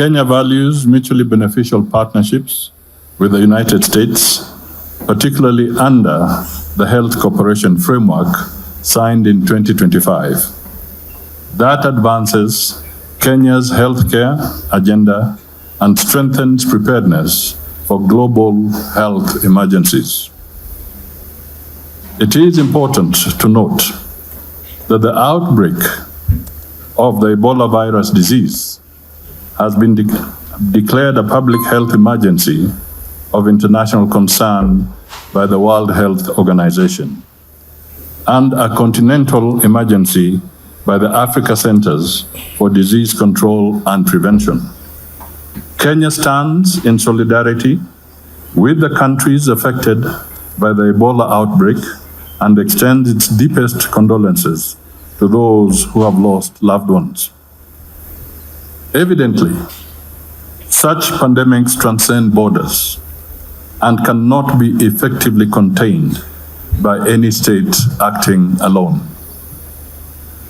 Kenya values mutually beneficial partnerships with the United States, particularly under the Health Cooperation Framework signed in 2025. That advances Kenya's healthcare agenda and strengthens preparedness for global health emergencies. It is important to note that the outbreak of the Ebola virus disease has been declared a public health emergency of international concern by the World Health Organization and a continental emergency by the Africa Centers for Disease Control and Prevention. Kenya stands in solidarity with the countries affected by the Ebola outbreak and extends its deepest condolences to those who have lost loved ones. Evidently, such pandemics transcend borders and cannot be effectively contained by any state acting alone.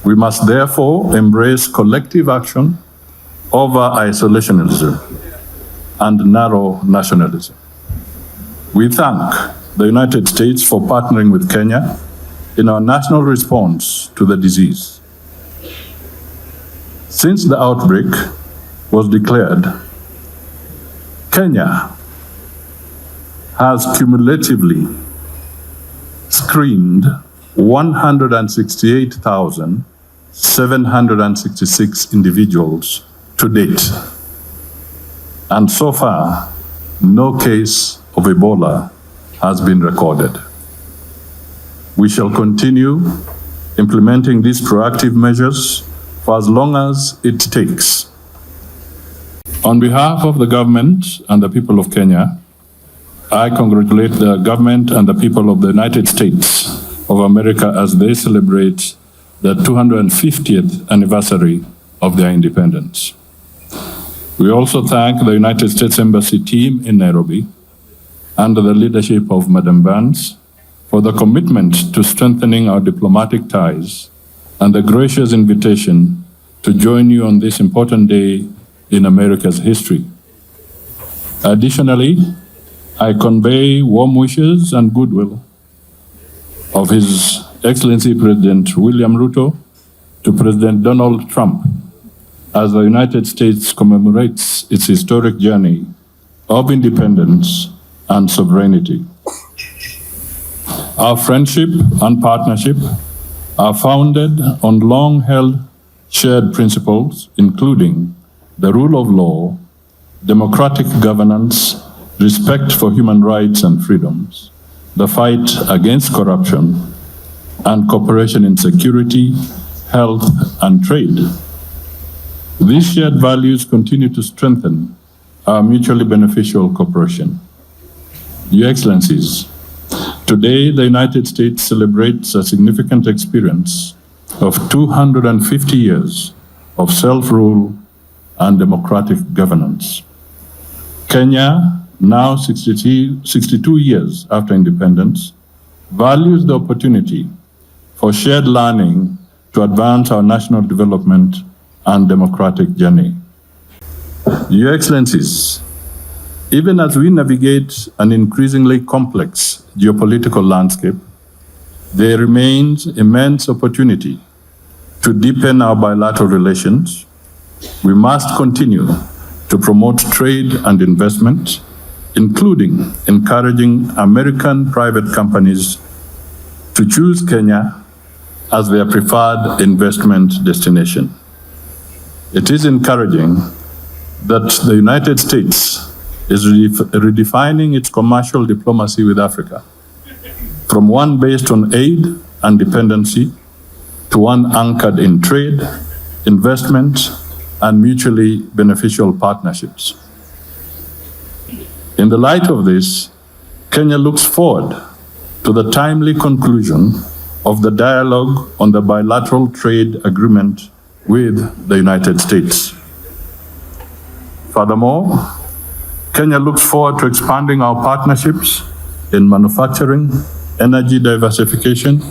We must therefore embrace collective action over isolationism and narrow nationalism. We thank the United States for partnering with Kenya in our national response to the disease. Since the outbreak was declared, Kenya has cumulatively screened 168,766 individuals to date. And so far, no case of Ebola has been recorded. We shall continue implementing these proactive measures for as long as it takes. On behalf of the government and the people of Kenya, I congratulate the government and the people of the United States of America as they celebrate the 250th anniversary of their independence. We also thank the United States Embassy team in Nairobi under the leadership of Madam Burns for the commitment to strengthening our diplomatic ties and the gracious invitation to join you on this important day in America's history. Additionally, I convey warm wishes and goodwill of His Excellency President William Ruto to President Donald Trump as the United States commemorates its historic journey of independence and sovereignty. Our friendship and partnership are founded on long-held shared principles, including the rule of law, democratic governance, respect for human rights and freedoms, the fight against corruption, and cooperation in security, health, and trade. These shared values continue to strengthen our mutually beneficial cooperation. Your Excellencies, today the United States celebrates a significant experience of 250 years of self-rule and democratic governance. Kenya, now 62 years after independence, values the opportunity for shared learning to advance our national development and democratic journey. Your Excellencies, even as we navigate an increasingly complex geopolitical landscape, there remains immense opportunity to deepen our bilateral relations. We must continue to promote trade and investment, including encouraging American private companies to choose Kenya as their preferred investment destination. It is encouraging that the United States is redefining its commercial diplomacy with Africa, from one based on aid and dependency to one anchored in trade, investment, and mutually beneficial partnerships. In the light of this, Kenya looks forward to the timely conclusion of the dialogue on the bilateral trade agreement with the United States. Furthermore, Kenya looks forward to expanding our partnerships in manufacturing, energy diversification,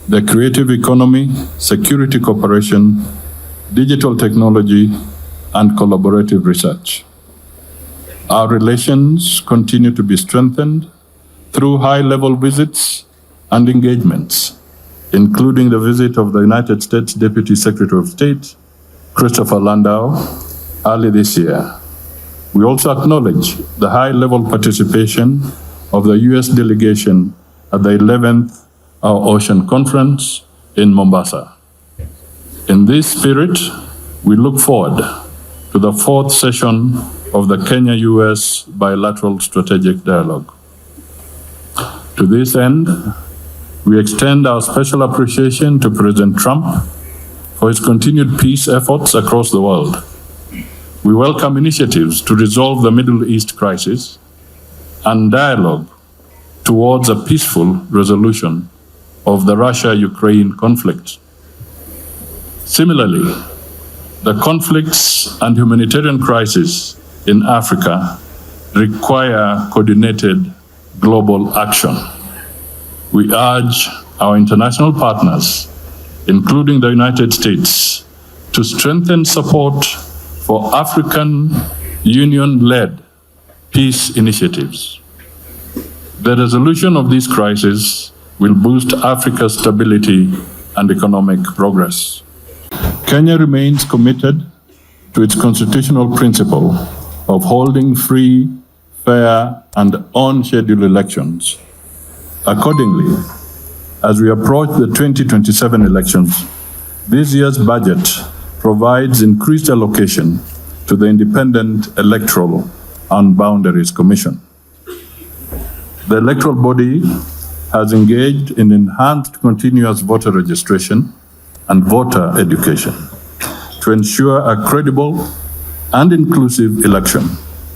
the creative economy, security cooperation, digital technology, and collaborative research. Our relations continue to be strengthened through high-level visits and engagements, including the visit of the United States Deputy Secretary of State, Christopher Landau, early this year. We also acknowledge the high-level participation of the U.S. delegation at the 11th Our Ocean Conference in Mombasa. In this spirit, we look forward to the 4th session of the Kenya-US Bilateral Strategic Dialogue. To this end, we extend our special appreciation to President Trump for his continued peace efforts across the world. We welcome initiatives to resolve the Middle East crisis and dialogue towards a peaceful resolution of the Russia-Ukraine conflict. Similarly, the conflicts and humanitarian crises in Africa require coordinated global action. We urge our international partners, including the United States, to strengthen support for African Union-led peace initiatives. The resolution of this crisis will boost Africa's stability and economic progress. Kenya remains committed to its constitutional principle of holding free, fair, and on-schedule elections. Accordingly, as we approach the 2027 elections, this year's budget provides increased allocation to the Independent Electoral and Boundaries Commission. The electoral body has engaged in enhanced continuous voter registration and voter education to ensure a credible and inclusive election.